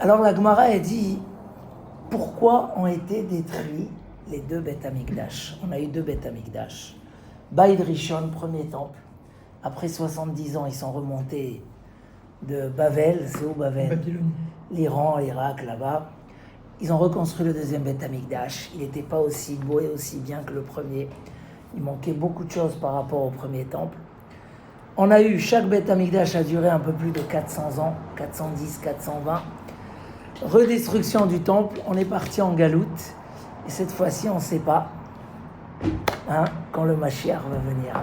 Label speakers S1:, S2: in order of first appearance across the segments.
S1: Alors la Gemara a dit, pourquoi ont été détruits les deux Beth Amikdash? On a eu deux Beth Amikdash. Baïd Rishon, premier temple. Après 70 ans, ils sont remontés de Bavel, c'est où Bavel?
S2: Babylone.
S1: L'Iran, l'Irak, là-bas. Ils ont reconstruit le deuxième Beth Amikdash. Il n'était pas aussi beau et aussi bien que le premier. Il manquait beaucoup de choses par rapport au premier temple. On a eu, chaque Beth Amikdash a duré un peu plus de 400 ans, 410, 420. Redestruction du temple, on est parti en galoute. Et cette fois-ci, on ne sait pas quand le Mashiach va venir.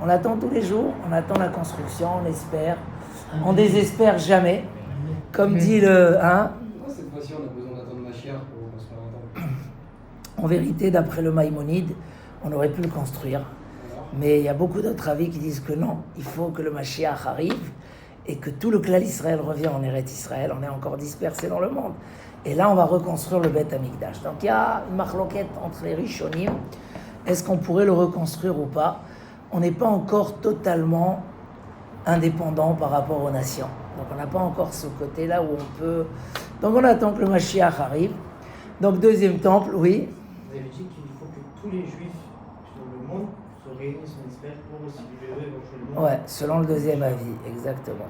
S1: On attend tous les jours, on attend la construction, on espère. On désespère jamais. Comme dit le...
S3: Cette fois-ci, on a besoin d'attendre Mashiach pour construire un temple.
S1: En vérité, d'après le Maïmonide, on aurait pu le construire. Mais il y a beaucoup d'autres avis qui disent que non, il faut que le Mashiach arrive et que tout le clan Israël revient en Eretz Israël. On est encore dispersé dans le monde. Et là, on va reconstruire le Beth Amikdash. Donc il y a une marloquette entre les Rishonim. Est-ce qu'on pourrait le reconstruire ou pas? On n'est pas encore totalement indépendant par rapport aux nations. Donc on n'a pas encore ce côté-là où on peut... Donc on attend que le Mashiach arrive. Donc deuxième temple, oui.
S4: Vous avez dit qu'il faut que tous les juifs sur le monde se réunissent, on espère, pour aussi vivre éventuellement.
S1: Ouais, selon le deuxième avis, exactement.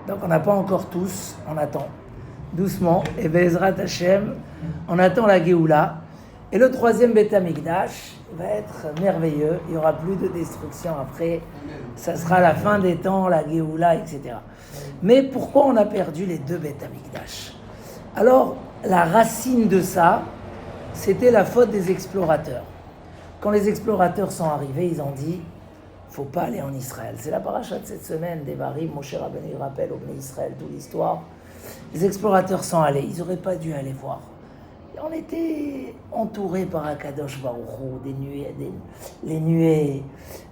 S1: Donc on n'a pas encore tous, on attend doucement. Et Bezrat Hashem, on attend la Géoula. Et le troisième Beth Amikdash va être merveilleux. Il n'y aura plus de destruction après. Ça sera la fin des temps, la Géoula, etc. Mais pourquoi on a perdu les deux Beth Amikdash? Alors, la racine de ça, c'était la faute des explorateurs. Quand les explorateurs sont arrivés, ils ont dit « faut pas aller en Israël ». C'est la paracha de cette semaine, Devarim, Moshe Rabbeinu rappelle au Bnei Israël toute l'histoire. Les explorateurs sont allés, ils n'auraient pas dû aller voir. Et on était entourés par Akadosh Baruch Hu, des nuées, les nuées,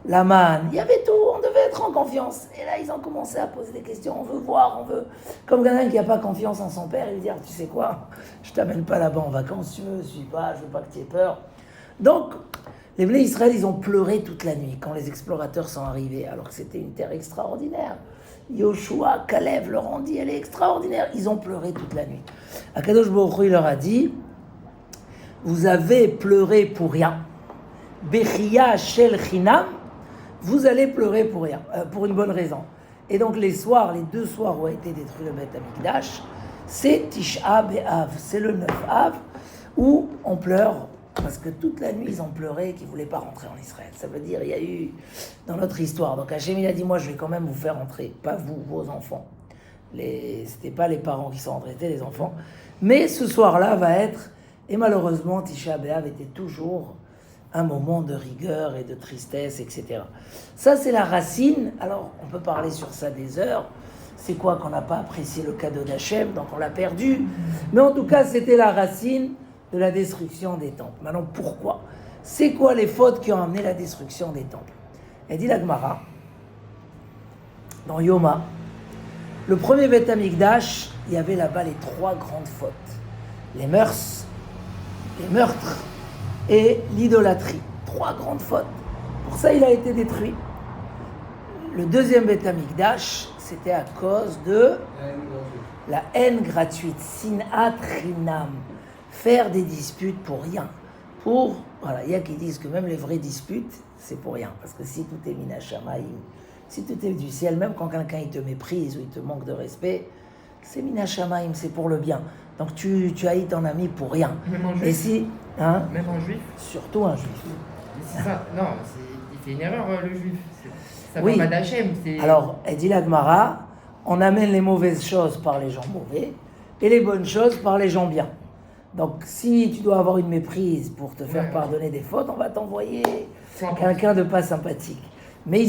S1: la manne, il y avait tout, on devait être en confiance. Et là, ils ont commencé à poser des questions, on veut voir, on veut... Comme quelqu'un qui n'a pas confiance en son père, il veut dire « tu sais quoi, je t'amène pas là-bas en vacances, tu me suis pas, je veux pas que tu aies peur ». Donc, les Bnei Israël, ils ont pleuré toute la nuit quand les explorateurs sont arrivés, alors que c'était une terre extraordinaire. Yoshua, Kalev leur ont dit, elle est extraordinaire. Ils ont pleuré toute la nuit. Akadosh Baruch Hu, il leur a dit, vous avez pleuré pour rien. Bechia shel chinam, vous allez pleurer pour rien, pour une bonne raison. Et donc les deux soirs où a été détruit le Beth Amikdash, c'est Tisha B'Av, c'est le 9 Av, où on pleure. Parce que toute la nuit, ils ont pleuré qu'ils ne voulaient pas rentrer en Israël. Ça veut dire, il y a eu, dans notre histoire, donc Hachem, il a dit, moi, je vais quand même vous faire entrer, pas vous, vos enfants. C'était pas les parents qui sont entrés, c'était les enfants. Mais ce soir-là va être, et malheureusement, Tisha B'Av était toujours un moment de rigueur et de tristesse, etc. Ça, c'est la racine. Alors, on peut parler sur ça des heures. C'est quoi qu'on n'a pas apprécié le cadeau d'Hachem, donc on l'a perdu. Mais en tout cas, c'était la racine de la destruction des temples. Maintenant, pourquoi? C'est quoi les fautes qui ont amené la destruction des temples? Elle dit la Gemara, dans Yoma, le premier Beth Amikdash, il y avait là-bas les trois grandes fautes. Les mœurs, les meurtres et l'idolâtrie. Trois grandes fautes. Pour ça, il a été détruit. Le deuxième Beth Amikdash, c'était à cause de la haine gratuite. Sinat Rinam. Faire des disputes pour rien. Voilà, il y a qui disent que même les vraies disputes, c'est pour rien. Parce que si tout est mina shamaïm, si tout est du ciel, même quand quelqu'un il te méprise ou il te manque de respect, c'est mina shamaïm, c'est pour le bien. Donc tu haïs ton ami pour rien.
S2: Même en juif.
S1: Et si,
S2: Même en juif.
S1: Surtout un juif.
S2: Mais c'est ça. Non, il fait une erreur, le juif. Ça
S1: Oui.
S2: va pas d'Hachem.
S1: Alors, elle dit la Gemara, on amène les mauvaises choses par les gens mauvais et les bonnes choses par les gens bien. Donc, si tu dois avoir une méprise pour te faire pardonner des fautes, on va t'envoyer quelqu'un de pas sympathique. Mais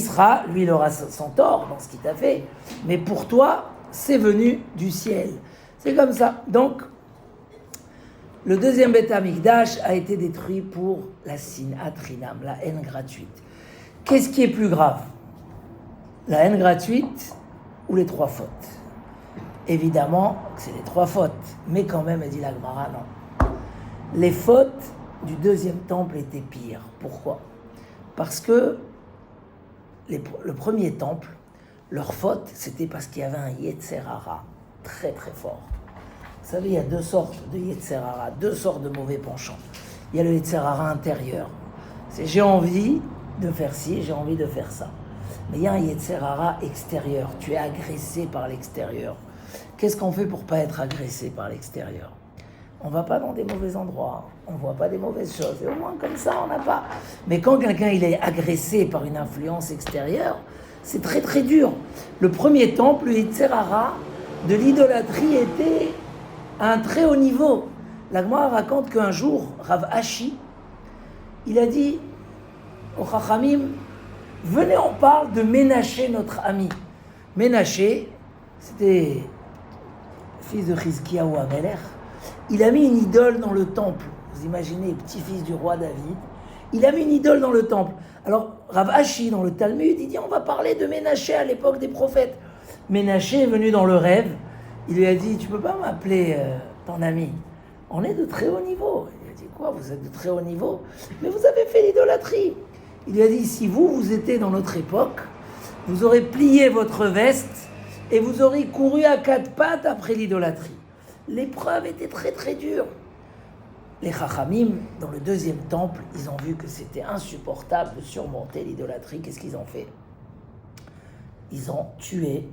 S1: lui, il aura son tort dans ce qu'il t'a fait. Mais pour toi, c'est venu du ciel. C'est comme ça. Donc, le deuxième Beth Amikdash a été détruit pour la sinat rinam, la haine gratuite. Qu'est-ce qui est plus grave? La haine gratuite ou les trois fautes? Évidemment que c'est les trois fautes, mais quand même, elle dit la Gemara, non. Les fautes du deuxième temple étaient pires. Pourquoi? Parce que le premier temple, leur faute, c'était parce qu'il y avait un Yetzer Hara très très fort. Vous savez, il y a deux sortes de Yetzer Hara, deux sortes de mauvais penchants. Il y a le Yetzer Hara intérieur. C'est j'ai envie de faire ci, j'ai envie de faire ça. Mais il y a un Yetzer Hara extérieur. Tu es agressé par l'extérieur. Qu'est-ce qu'on fait pour ne pas être agressé par l'extérieur? On ne va pas dans des mauvais endroits, on ne voit pas des mauvaises choses. Et au moins comme ça, on n'a pas. Mais quand quelqu'un il est agressé par une influence extérieure, c'est très très dur. Le premier temple, le Yetzer Hara, de l'idolâtrie était à un très haut niveau. La Gemara raconte qu'un jour, Rav Ashi, il a dit au Chachamim, venez, on parle de Ménaché, notre ami. Ménaché, c'était fils de Chizkiyahu Amelech. Il a mis une idole dans le temple. Vous imaginez, petit-fils du roi David. Il a mis une idole dans le temple. Alors, Rav Ashi, dans le Talmud, il dit, on va parler de Ménaché à l'époque des prophètes. Ménaché est venu dans le rêve. Il lui a dit, tu peux pas m'appeler ton ami? On est de très haut niveau. Il a dit, quoi, vous êtes de très haut niveau? Mais vous avez fait l'idolâtrie. Il lui a dit, si vous étiez dans notre époque, vous aurez plié votre veste et vous aurez couru à quatre pattes après l'idolâtrie. L'épreuve était très très dure. Les Chachamim, dans le deuxième temple, ils ont vu que c'était insupportable de surmonter l'idolâtrie. Qu'est-ce qu'ils ont fait? Ils ont tué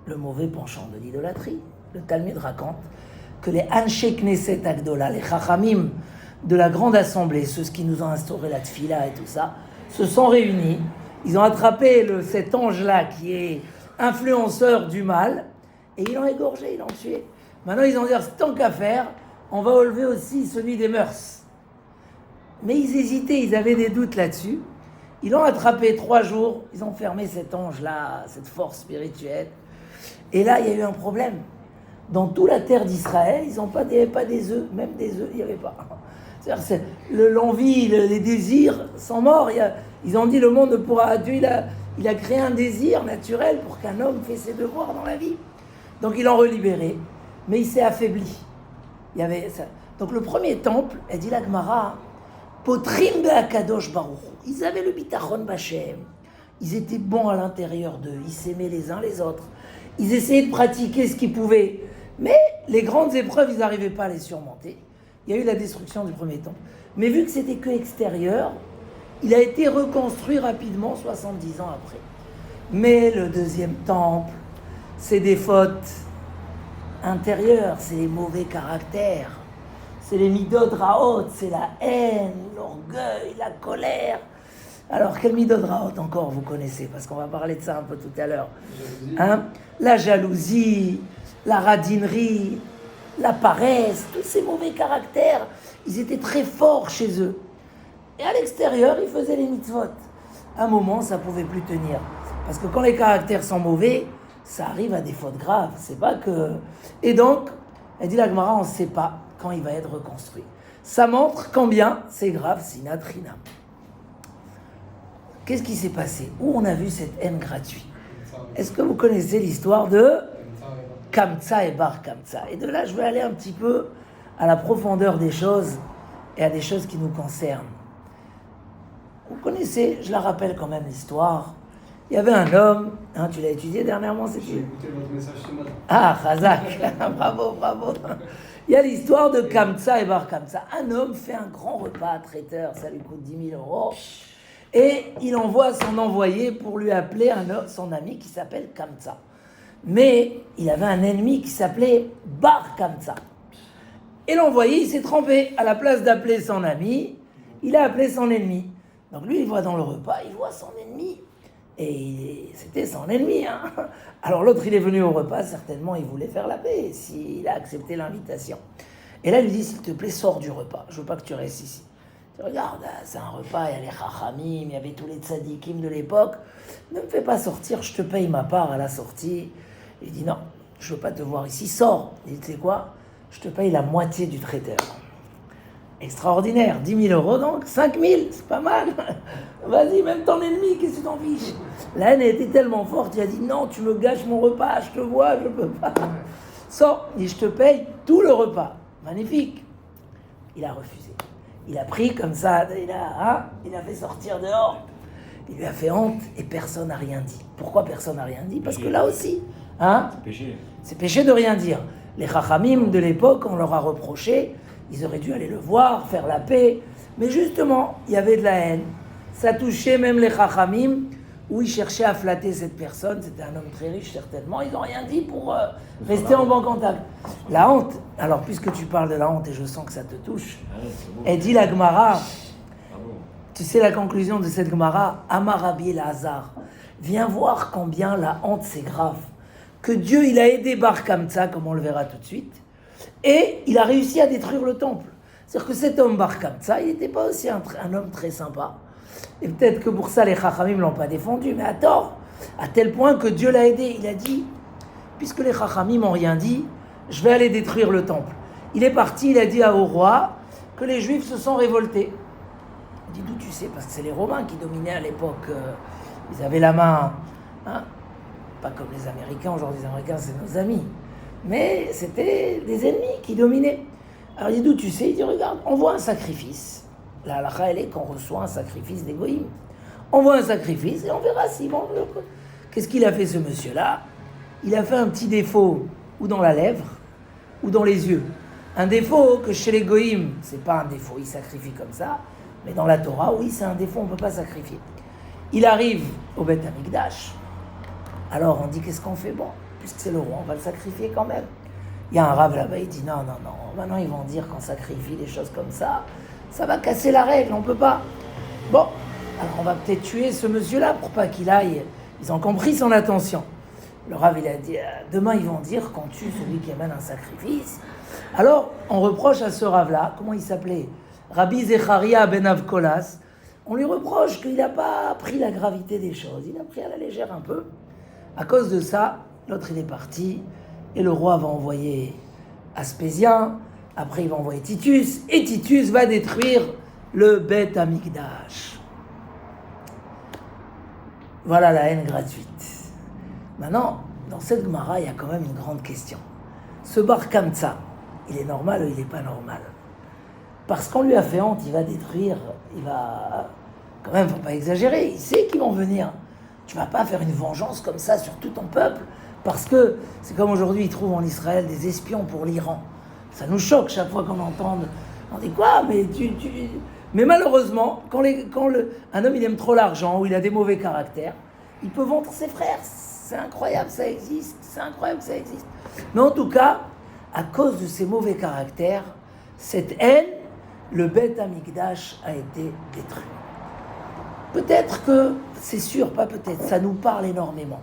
S1: le mauvais penchant de l'idolâtrie. Le Talmud raconte que les Anshe Knesset Agdola, les Chachamim de la grande assemblée, ceux qui nous ont instauré la tfila et tout ça, se sont réunis. Ils ont attrapé cet ange-là qui est influenceur du mal et ils l'ont égorgé, ils l'ont tué. Maintenant, ils ont dit, tant qu'à faire, on va enlever aussi celui des mœurs. Mais ils hésitaient, ils avaient des doutes là-dessus. Ils l'ont attrapé 3 jours, ils ont fermé cet ange-là, cette force spirituelle. Et là, il y a eu un problème. Dans toute la terre d'Israël, il n'y avait pas des œufs, même des œufs, il n'y avait pas. C'est-à-dire, l'envie, les désirs sont morts. Ils ont dit, le monde ne pourra... Dieu, il a créé un désir naturel pour qu'un homme fasse ses devoirs dans la vie. Donc, ils l'ont relibéré, mais il s'est affaibli. Il y avait ça. Donc, le premier temple, elle dit la Gemara, Potrim be'akadosh baruch. Ils avaient le bitachon b'Hashem. Ils étaient bons à l'intérieur d'eux. Ils s'aimaient les uns les autres. Ils essayaient de pratiquer ce qu'ils pouvaient. Mais les grandes épreuves, ils n'arrivaient pas à les surmonter. Il y a eu la destruction du premier temple. Mais vu que c'était que extérieur, il a été reconstruit rapidement, 70 ans après. Mais le deuxième temple, c'est des fautes intérieures, c'est les mauvais caractères, c'est les midot raot, c'est la haine, l'orgueil, la colère. Alors, quel midot raot encore vous connaissez? Parce qu'on va parler de ça un peu tout à l'heure. La jalousie, la radinerie, la paresse, tous ces mauvais caractères, ils étaient très forts chez eux. Et à l'extérieur, ils faisaient les mitzvot. À un moment, ça ne pouvait plus tenir. Parce que quand les caractères sont mauvais, ça arrive à des fautes graves. C'est pas que... Et donc, elle dit la Gemara, on ne sait pas quand il va être reconstruit. Ça montre combien c'est grave, sinat rinam. Qu'est-ce qui s'est passé? Où on a vu cette haine gratuite? Est-ce que vous connaissez l'histoire de Kamtsa et Bar Kamtsa? Et de là, je vais aller un petit peu à la profondeur des choses et à des choses qui nous concernent. Vous connaissez, je la rappelle quand même l'histoire. Il y avait un homme, tu l'as étudié dernièrement, c'est
S3: J'ai écouté votre message ce matin.
S1: Ah, Chazak, bravo. Il y a l'histoire de Kamtsa et Bar Kamtsa. Un homme fait un grand repas à traiteur, ça lui coûte 10 000 euros. Et il envoie son envoyé pour lui appeler son ami qui s'appelle Kamtsa. Mais il avait un ennemi qui s'appelait Bar Kamtsa. Et l'envoyé, il s'est trompé. À la place d'appeler son ami, il a appelé son ennemi. Donc lui, il voit dans le repas, il voit son ennemi. Et c'était son ennemi. Alors l'autre, il est venu au repas, certainement, il voulait faire la paix, s'il a accepté l'invitation. Et là, il lui dit, s'il te plaît, sors du repas. Je veux pas que tu restes ici. Tu regardes, c'est un repas, il y a les chachamim, il y avait tous les tzadikim de l'époque. Ne me fais pas sortir, je te paye ma part à la sortie. Il dit, non, je veux pas te voir ici, sors. Il dit, tu sais quoi, je te paye la moitié du traiteur. Extraordinaire, 10 000 euros donc, 5 000, c'est pas mal. Vas-y, même ton ennemi, qu'est-ce que tu t'en fiches? La haine était tellement forte, il a dit, non, tu me gâches mon repas, je te vois, je peux pas. Sors, il dit, je te paye tout le repas. Magnifique. Il a refusé. Il a pris comme ça, il a fait sortir dehors. Il lui a fait honte et personne n'a rien dit. Pourquoi personne n'a rien dit? Parce que là aussi,
S5: c'est péché.
S1: C'est péché de rien dire. Les Chachamim de l'époque, on leur a reproché, ils auraient dû aller le voir, faire la paix. Mais justement, il y avait de la haine. Ça touchait même les Chachamim, où ils cherchaient à flatter cette personne. C'était un homme très riche, certainement. Ils n'ont rien dit pour rester en bon contact. La honte, alors puisque tu parles de la honte, et je sens que ça te touche, elle dit la Gemara, tu sais la conclusion de cette Gemara, Amar Rabbi Elazar, viens voir combien la honte c'est grave. Que Dieu, il a aidé Bar Kamtsa, comme on le verra tout de suite, et il a réussi à détruire le temple. C'est-à-dire que cet homme Bar Kamtsa, il n'était pas aussi un homme très sympa. Et peut-être que pour ça, les Chachamim ne l'ont pas défendu, mais à tort, à tel point que Dieu l'a aidé. Il a dit, puisque les Chachamim n'ont rien dit, je vais aller détruire le temple. Il est parti, il a dit au roi que les Juifs se sont révoltés. Il dit, d'où tu sais? Parce que c'est les Romains qui dominaient à l'époque. Ils avaient la main, hein, pas comme les Américains. Aujourd'hui, les Américains, c'est nos amis. Mais c'était des ennemis qui dominaient. Alors il dit, d'où tu sais? Il dit, regarde, on voit un sacrifice. La halakha, elle est qu'on reçoit un sacrifice des goïms. On voit un sacrifice et on verra s'ils vont. Qu'est-ce qu'il a fait, ce monsieur-là? Il a fait un petit défaut, ou dans la lèvre, ou dans les yeux. Un défaut que chez les goïms, c'est pas un défaut, ils sacrifient comme ça. Mais dans la Torah, oui, c'est un défaut, on ne peut pas sacrifier. Il arrive au Beth Amikdash. Alors on dit, qu'est-ce qu'on fait? Bon, puisque c'est le roi, on va le sacrifier quand même. Il y a un rave là-bas, il dit, non, maintenant ils vont dire qu'on sacrifie des choses comme ça. Ça va casser la règle, on ne peut pas. Bon, alors on va peut-être tuer ce monsieur-là pour pas qu'il aille. Ils ont compris son attention. Le Rav, il a dit, demain ils vont dire qu'on tue celui qui amène un sacrifice. Alors, on reproche à ce Rav-là, comment il s'appelait? Rabbi Zecharia ben Avkolas. On lui reproche qu'il n'a pas pris la gravité des choses. Il a pris à la légère un peu. À cause de ça, l'autre il est parti. Et le roi va envoyer Aspésien. Après, il va envoyer Titus, et Titus va détruire le Beth Amikdash. Voilà la haine gratuite. Maintenant, dans cette Gemara, il y a quand même une grande question. Ce Bar Kamtsa, il est normal ou il n'est pas normal? Parce qu'on lui a fait honte, il va détruire, il va... Quand même, il ne faut pas exagérer, il sait qu'ils vont venir. Tu ne vas pas faire une vengeance comme ça sur tout ton peuple, parce que c'est comme aujourd'hui, ils trouvent en Israël des espions pour l'Iran. Ça nous choque chaque fois qu'on entend. On dit quoi? Mais Mais malheureusement, quand un homme il aime trop l'argent ou il a des mauvais caractères, il peut vendre ses frères. C'est incroyable, ça existe. C'est incroyable, ça existe. Mais en tout cas, à cause de ces mauvais caractères, cette haine, le Beth Amikdash a été détruit. Peut-être que, c'est sûr, pas peut-être, ça nous parle énormément.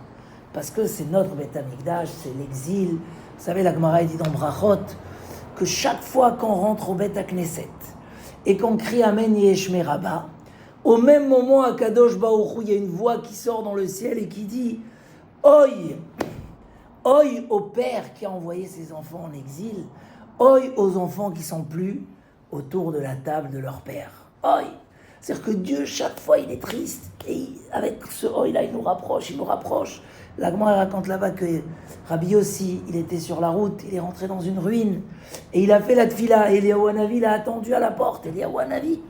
S1: Parce que c'est notre Beth Amikdash, c'est l'exil. Vous savez, la Gemara dit dans Brachot, que chaque fois qu'on rentre au Beth Knesset et qu'on crie Amen Yeshme Rabba, au même moment à Kadosh Baruch Hu, il y a une voix qui sort dans le ciel et qui dit Oi, oi au père qui a envoyé ses enfants en exil, oi aux enfants qui sont plus autour de la table de leur père. Oi, c'est-à-dire que Dieu chaque fois il est triste et avec ce oi là il nous rapproche. La Gemara raconte là-bas que Rabbi Yossi, il était sur la route, il est rentré dans une ruine, et il a fait la tfila, et Eliyahu Hanavi l'a attendu à la porte, Eliyahu Hanavi.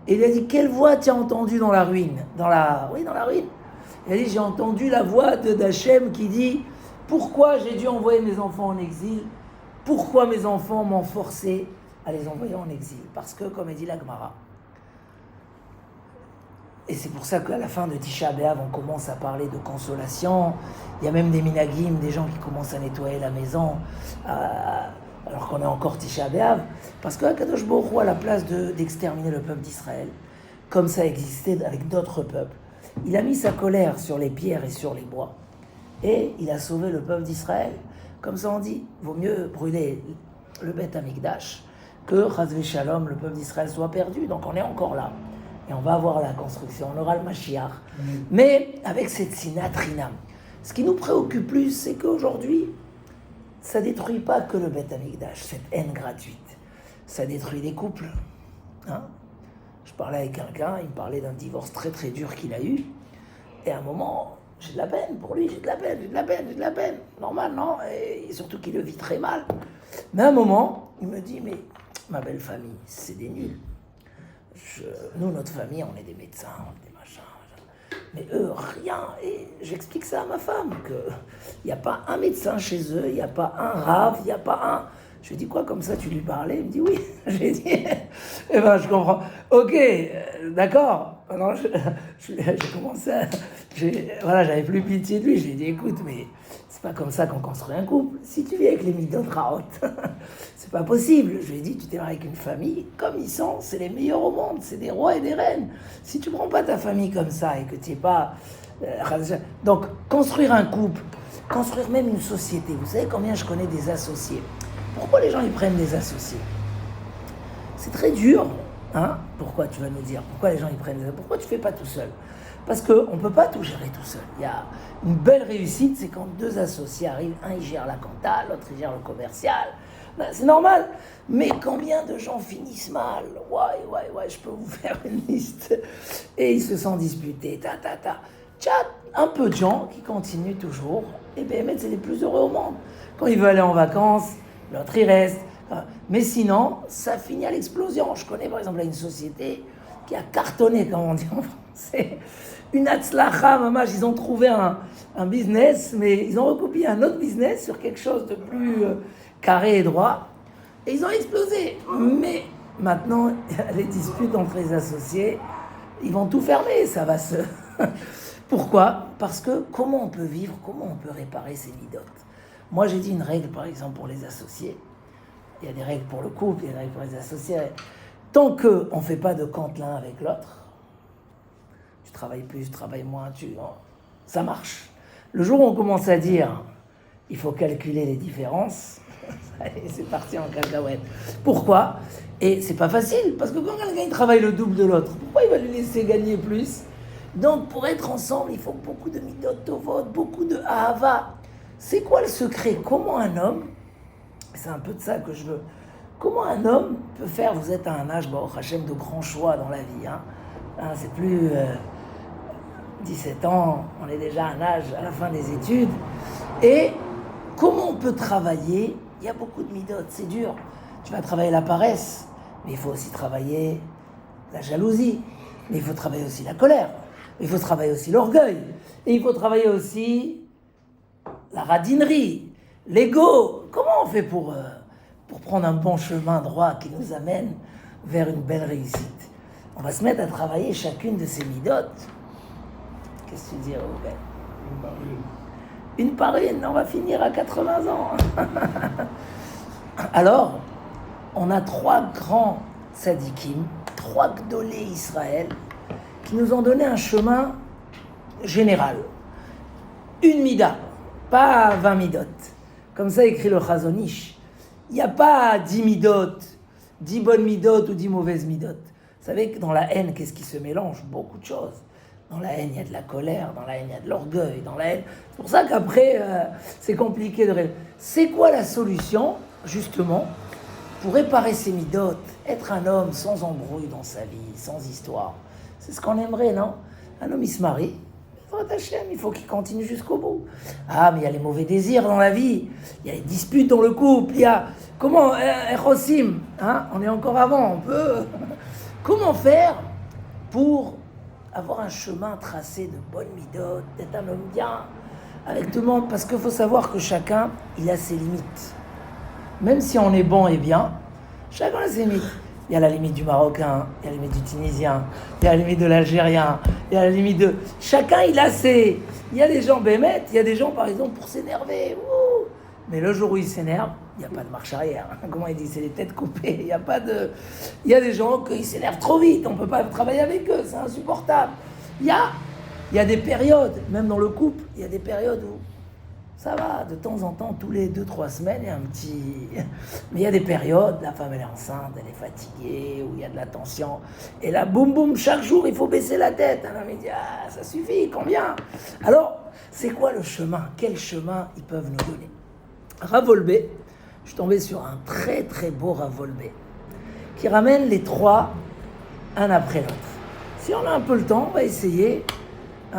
S1: Et il a dit, quelle voix tu as entendue dans la ruine? Dans la ruine. Il a dit, j'ai entendu la voix d'Hachem qui dit, pourquoi j'ai dû envoyer mes enfants en exil? Pourquoi mes enfants m'ont forcé à les envoyer en exil? Parce que, comme a dit la Gemara, et c'est pour ça qu'à la fin de Tisha B'Av, on commence à parler de consolation. Il y a même des minagim, des gens qui commencent à nettoyer la maison, alors qu'on est encore Tisha B'Av. Parce que Kadosh Baruch Hu, à la place d'exterminer le peuple d'Israël, comme ça existait avec d'autres peuples, il a mis sa colère sur les pierres et sur les bois. Et il a sauvé le peuple d'Israël. Comme ça on dit, vaut mieux brûler le Beth Amikdash que, Chas v'Shalom, le peuple d'Israël soit perdu. Donc on est encore là. Et on va avoir la construction, on aura le Mashiach. Mais avec cette sinatrinam, ce qui nous préoccupe plus, c'est qu'aujourd'hui, ça ne détruit pas que le Beth Amikdash, cette haine gratuite. Ça détruit des couples. Hein? Je parlais avec quelqu'un, il me parlait d'un divorce très très dur qu'il a eu. Et à un moment, j'ai de la peine pour lui, j'ai de la peine. Normal, non? Et surtout qu'il le vit très mal. Mais à un moment, il me dit, mais ma belle famille, c'est des nuls. Nous, notre famille, on est des médecins, on est des machins. Mais eux, rien. Et j'explique ça à ma femme, qu'il n'y a pas un médecin chez eux, il n'y a pas un rave, il n'y a pas un... Je lui dis quoi, comme ça tu lui parlais? Il me dit oui. J'ai dit, eh ben je comprends. Ok, d'accord. Alors j'ai commencé à... Voilà, j'avais plus pitié de lui. Je lui ai dit, écoute, mais c'est pas comme ça qu'on construit un couple. Si tu vis avec les midot raot, c'est pas possible. Je lui ai dit, tu t'es marié avec une famille, comme ils sont, c'est les meilleurs au monde, c'est des rois et des reines. Si tu prends pas ta famille comme ça et que tu n'es pas... Donc, construire un couple, construire même une société. Vous savez combien je connais des associés? Pourquoi les gens ils prennent des associés? C'est très dur, hein? Pourquoi, tu vas nous dire? Pourquoi les gens ils prennent des associés? Pourquoi tu fais pas tout seul? Parce qu'on ne peut pas tout gérer tout seul. Il y a une belle réussite, c'est quand deux associés arrivent, un il gère la compta, l'autre il gère le commercial. Ben, c'est normal. Mais combien de gens finissent mal? Ouais, je peux vous faire une liste. Et ils se sont disputés, Tcha, un peu de gens qui continuent toujours. Et bien, c'est les plus heureux au monde. Quand ils veulent aller en vacances, l'autre il reste. Mais sinon, ça finit à l'explosion. Je connais par exemple une société qui a cartonné, comme on dit en français. Une atzlacha, mamach, ils ont trouvé un business, mais ils ont recopié un autre business sur quelque chose de plus carré et droit. Et ils ont explosé. Mais maintenant, les disputes entre les associés, ils vont tout fermer, ça va se... Pourquoi? Parce que comment on peut vivre, comment on peut réparer ces midotes? Moi, j'ai dit une règle, par exemple, pour les associés. Il y a des règles pour le couple, il y a des règles pour les associés. Tant qu'on ne fait pas de compte l'un avec l'autre, tu travailles plus, tu travailles moins, ça marche. Le jour où on commence à dire, il faut calculer les différences, c'est parti en cacahuète. Pourquoi? Et c'est pas facile, parce que quand quelqu'un travaille le double de l'autre, pourquoi il va lui laisser gagner plus? Donc, pour être ensemble, il faut beaucoup de midot tovot, beaucoup de ahava. C'est quoi le secret? Comment un homme, c'est un peu de ça que je veux, comment un homme peut faire, vous êtes à un âge, Baruch Hashem, de grands choix dans la vie, c'est plus 17 ans, on est déjà à un âge à la fin des études, et comment on peut travailler? Il y a beaucoup de midot, c'est dur. Tu vas travailler la paresse, mais il faut aussi travailler la jalousie, mais il faut travailler aussi la colère, il faut travailler aussi l'orgueil, et il faut travailler aussi la radinerie, l'ego. Comment on fait pour prendre un bon chemin droit qui nous amène vers une belle réussite? On va se mettre à travailler chacune de ces midotes. Qu'est-ce que tu dis, Rouben? Une par une, on va finir à 80 ans. Alors, on a 3 grands tzadikim, 3 gdolé Israël, qui nous ont donné un chemin général. Une mida, pas 20 midot. Comme ça écrit le Chazon Ish. Il n'y a pas 10 midot, 10 bonnes midot ou 10 mauvaises midot. Vous savez que dans la haine, qu'est-ce qui se mélange? Beaucoup de choses. Dans la haine, il y a de la colère, dans la haine, il y a de l'orgueil, dans la haine... C'est pour ça qu'après, c'est compliqué de... C'est quoi la solution, justement, pour réparer ces midot, être un homme sans embrouille dans sa vie, sans histoire? C'est ce qu'on aimerait, non? Un homme, il se marie, il faut qu'il continue jusqu'au bout. Ah, mais il y a les mauvais désirs dans la vie, il y a les disputes dans le couple, il y a... Comment, Echosim, on est encore avant, on peut... Comment faire pour avoir un chemin tracé de bonnes midotes, d'être un homme bien, avec tout le monde? Parce qu'il faut savoir que chacun, il a ses limites. Même si on est bon et bien, chacun a ses limites. Il y a la limite du Marocain, il y a la limite du Tunisien, il y a la limite de l'Algérien, il y a la limite de... Chacun, il a ses... Il y a des gens bémettes, il y a des gens, par exemple, pour s'énerver. Ouh. Mais le jour où ils s'énervent, il n'y a pas de marche arrière. Comment il dit? C'est les têtes coupées. Il y a pas de... Il y a des gens qui s'énervent trop vite. On ne peut pas travailler avec eux. C'est insupportable. Il y a des périodes, même dans le couple, il y a des périodes où ça va, de temps en temps, tous les 2-3 semaines, il y a un petit... Mais il y a des périodes, la femme elle est enceinte, elle est fatiguée, où il y a de la tension. Et là, boum boum, chaque jour, il faut baisser la tête. Un homme il dit, ah, ça suffit, combien? Alors, c'est quoi le chemin? Quel chemin ils peuvent nous donner? Rav Wolbe, je suis tombé sur un très très beau Rav Wolbe, qui ramène les 3 un après l'autre. Si on a un peu le temps, on va essayer,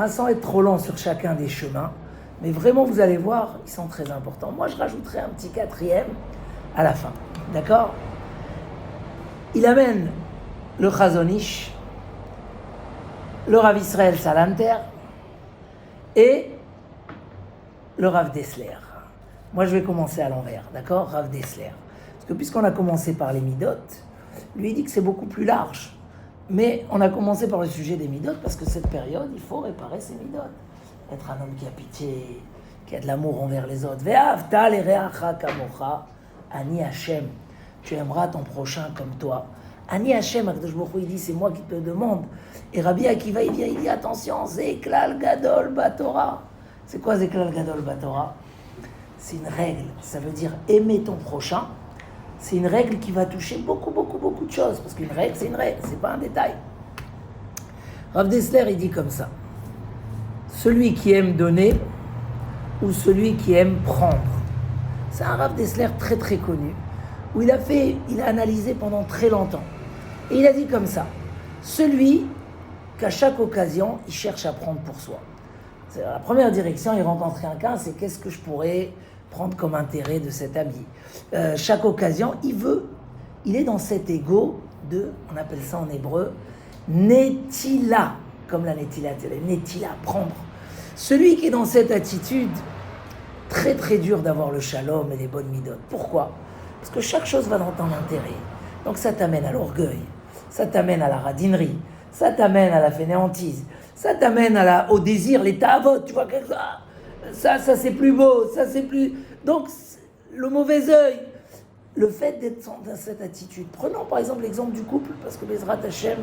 S1: sans être trop lent sur chacun des chemins. Mais vraiment, vous allez voir, ils sont très importants. Moi, je rajouterai un petit 4e à la fin. D'accord? Il amène le Chazon Ish, le Rav Israël Salanter, et le Rav Dessler. Moi, je vais commencer à l'envers, d'accord? Rav Dessler. Parce que puisqu'on a commencé par les midot, lui il dit que c'est beaucoup plus large. Mais on a commencé par le sujet des midot parce que cette période, il faut réparer ses midot. Être un homme qui a pitié, qui a de l'amour envers les autres. Ve'avta l'ereacha kamocha, ani Hashem. Tu aimeras ton prochain comme toi. Ani Hashem, Akadosh Baruch Hu, il dit, c'est moi qui te demande. Et Rabbi Akiva, il vient, il dit, attention, Zeklal Gadol Batorah. C'est quoi Zeklal Gadol Batorah? C'est une règle, ça veut dire aimer ton prochain. C'est une règle qui va toucher beaucoup de choses. Parce qu'une règle, c'est pas un détail. Rav Dessler, il dit comme ça. Celui qui aime donner ou celui qui aime prendre. C'est un Rav Dessler très très connu, où il a analysé pendant très longtemps. Et il a dit comme ça. Celui qu'à chaque occasion, il cherche à prendre pour soi. C'est la première direction, il rencontre quelqu'un, c'est qu'est-ce que je pourrais prendre comme intérêt de cet ami. Chaque occasion, il est dans cet ego de, on appelle ça en hébreu, netila, comme la netila, netila, prendre. Celui qui est dans cette attitude, très très dur d'avoir le shalom et les bonnes midot. Pourquoi? Parce que chaque chose va dans ton intérêt. Donc ça t'amène à l'orgueil, ça t'amène à la radinerie, ça t'amène à la fainéantise, ça t'amène au désir, les ta'avot, tu vois, ça c'est plus beau, ça c'est plus... Donc, le mauvais œil, le fait d'être dans cette attitude. Prenons par exemple l'exemple du couple, parce que Bezrat Hashem,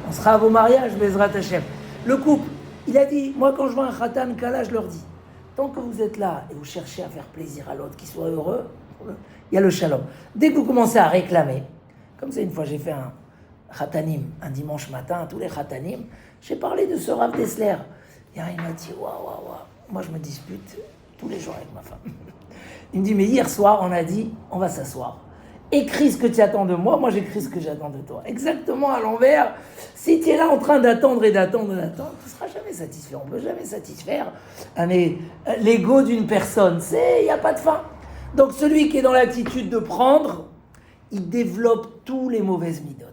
S1: on sera à vos mariages, Bezrat Hashem. Le couple, il a dit, moi quand je vois un khatan kala, je leur dis, tant que vous êtes là et vous cherchez à faire plaisir à l'autre, qu'il soit heureux, il y a le shalom. Dès que vous commencez à réclamer, comme ça une fois j'ai fait un khatanim, un dimanche matin, à tous les khatanim, j'ai parlé de ce Rav Dessler. Et il m'a dit, waouh, moi je me dispute tous les jours avec ma femme. Il me dit, mais hier soir, on a dit, on va s'asseoir. Écris ce que tu attends de moi, moi j'écris ce que j'attends de toi. Exactement à l'envers. Si tu es là en train d'attendre, tu ne seras jamais satisfait. On ne peut jamais satisfaire l'ego d'une personne. Il n'y a pas de fin. Donc celui qui est dans l'attitude de prendre, il développe tous les mauvaises midotes.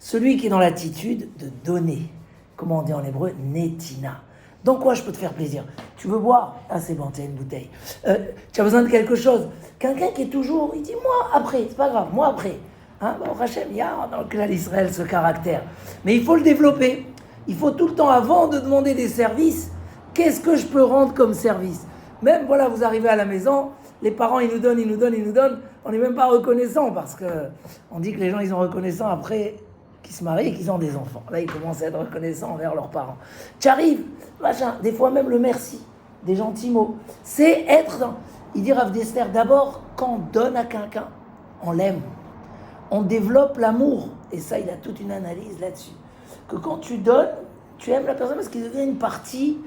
S1: Celui qui est dans l'attitude de donner, comment on dit en hébreu, netina. Donc quoi je peux te faire plaisir? Tu veux boire? Ah c'est bon, tu as une bouteille. Tu as besoin de quelque chose? Quelqu'un qui est toujours, il dit moi après, c'est pas grave, moi après. Rachem, il y a dans le clan d'Israël ce caractère. Mais il faut le développer. Il faut tout le temps, avant de demander des services, qu'est-ce que je peux rendre comme service? Même voilà, vous arrivez à la maison, les parents ils nous donnent, on n'est même pas reconnaissant parce que on dit que les gens ils sont reconnaissants après qui se marient et qu'ils ont des enfants. Là, ils commencent à être reconnaissants envers leurs parents. Tu arrives, machin, des fois même le merci, des gentils mots. C'est être dans... Il dit Rav Dessler, d'abord, quand on donne à quelqu'un, on l'aime. On développe l'amour. Et ça, il a toute une analyse là-dessus. Que quand tu donnes, tu aimes la personne parce qu'il devient une partie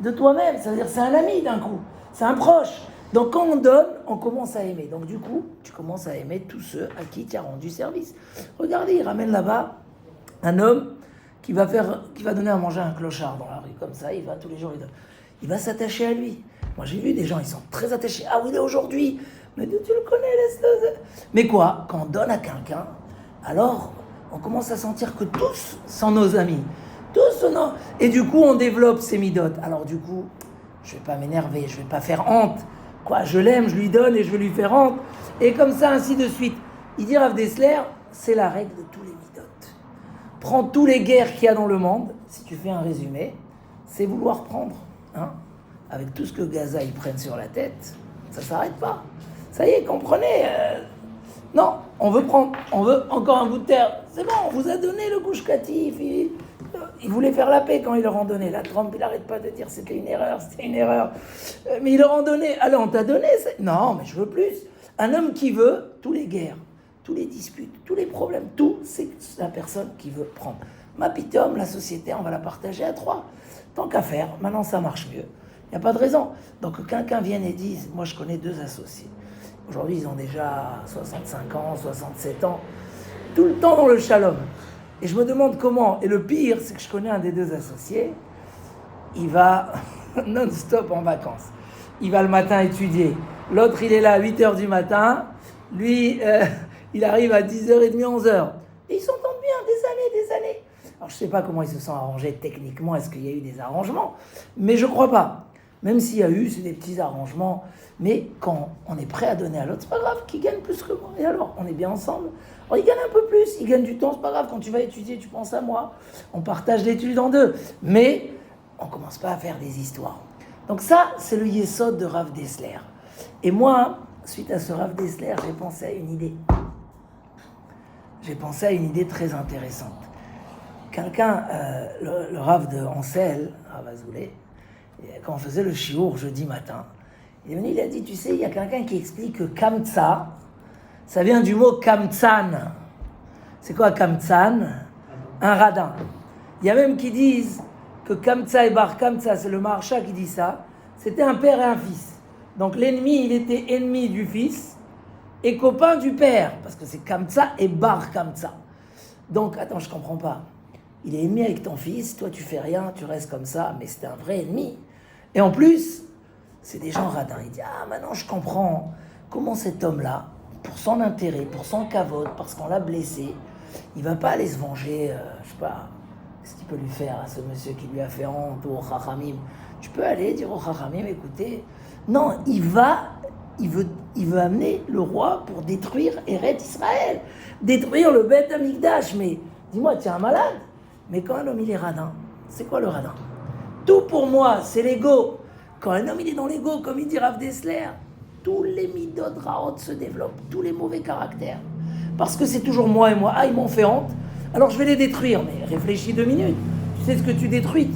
S1: de toi-même. Ça veut dire c'est un ami d'un coup. C'est un proche. Donc quand on donne, on commence à aimer. Donc du coup, tu commences à aimer tous ceux à qui tu as rendu service. Regardez, il ramène là-bas un homme qui va donner à manger à un clochard dans la rue. Comme ça, il va tous les jours, il va s'attacher à lui. Moi j'ai vu des gens, ils sont très attachés. Ah oui, il est aujourd'hui. Mais tu le connais, laisse-le. Mais quoi? Quand on donne à quelqu'un, alors on commence à sentir que tous sont nos amis. Tous sont nos... Et du coup, on développe ces midotes. Alors du coup, je ne vais pas m'énerver, je ne vais pas faire honte. Quoi, je l'aime, je lui donne et je veux lui faire honte. Et comme ça, ainsi de suite. Il dit Rav Dessler, c'est la règle de tous les midotes. Prends tous les guerres qu'il y a dans le monde, si tu fais un résumé, c'est vouloir prendre. Avec tout ce que Gaza, ils prennent sur la tête, ça ne s'arrête pas. Ça y est, comprenez. Non, on veut prendre, on veut encore un bout de terre. C'est bon, on vous a donné le Gush Katif. Il voulait faire la paix quand ils leur ont donné. La Trump, il n'arrête pas de dire c'était une erreur. Mais ils leur ont donné. Alors on t'a donné. Non, mais je veux plus. Un homme qui veut, tous les guerres, tous les disputes, tous les problèmes, tout, c'est la personne qui veut prendre. Ma pitom, la société, on va la partager à 3. Tant qu'à faire, maintenant ça marche mieux. Il n'y a pas de raison. Donc que quelqu'un vienne et dise, moi je connais 2 associés. Aujourd'hui, ils ont déjà 65 ans, 67 ans. Tout le temps dans le shalom. Et je me demande comment. Et le pire, c'est que je connais un des 2 associés. Il va non-stop en vacances. Il va le matin étudier. L'autre, il est là à 8h du matin. Lui, il arrive à 10h30, 11h. Et ils s'entendent bien, des années. Alors je ne sais pas comment ils se sont arrangés techniquement, est-ce qu'il y a eu des arrangements, mais je ne crois pas. Même s'il y a eu, c'est des petits arrangements, mais quand on est prêt à donner à l'autre, c'est pas grave, qui gagne plus que moi. Et alors, on est bien ensemble. Alors il gagne un peu plus, il gagne du temps, c'est pas grave, quand tu vas étudier, tu penses à moi. On partage l'étude en deux, mais on ne commence pas à faire des histoires. Donc ça, c'est le yesod de Rav Dessler. Et moi, suite à ce Rav Dessler, j'ai pensé à une idée. J'ai pensé à une idée très intéressante. Quelqu'un, le Rav de Ansel, Rav Azoulay, quand on faisait le shiur jeudi matin, il est venu, il a dit, tu sais, il y a quelqu'un qui explique que kamtsa, ça vient du mot kamtsan. C'est quoi kamtsan? Un radin. Il y a même qui disent que kamtsa et bar kamtsa, c'est le Maharsha qui dit ça, c'était un père et un fils. Donc l'ennemi, il était ennemi du fils et copain du père, parce que c'est kamtsa et bar kamtsa. Donc, attends, je comprends pas. Il est ennemi avec ton fils, toi tu fais rien, tu restes comme ça, mais c'est un vrai ennemi. Et en plus, c'est des gens radins. Il dit, ah maintenant je comprends comment cet homme-là, pour son intérêt, pour son kavod, parce qu'on l'a blessé, il va pas aller se venger, je sais pas, qu'est-ce qu'il peut lui faire à ce monsieur qui lui a fait honte, au Chachamim. Tu peux aller dire au Chachamim, écoutez, non, il veut amener le roi pour détruire Eretz Israël, détruire le Beth Amikdash. Mais dis-moi, tu es un malade? Mais quand un homme il est radin, c'est quoi le radin? Tout pour moi, c'est l'ego. Quand un homme il est dans l'ego, comme il dit Rav Dessler, tous les midot raot se développent, tous les mauvais caractères. Parce que c'est toujours moi et moi. Ah, ils m'ont fait honte, alors je vais les détruire. Mais réfléchis 2 minutes. Tu sais ce que tu détruis?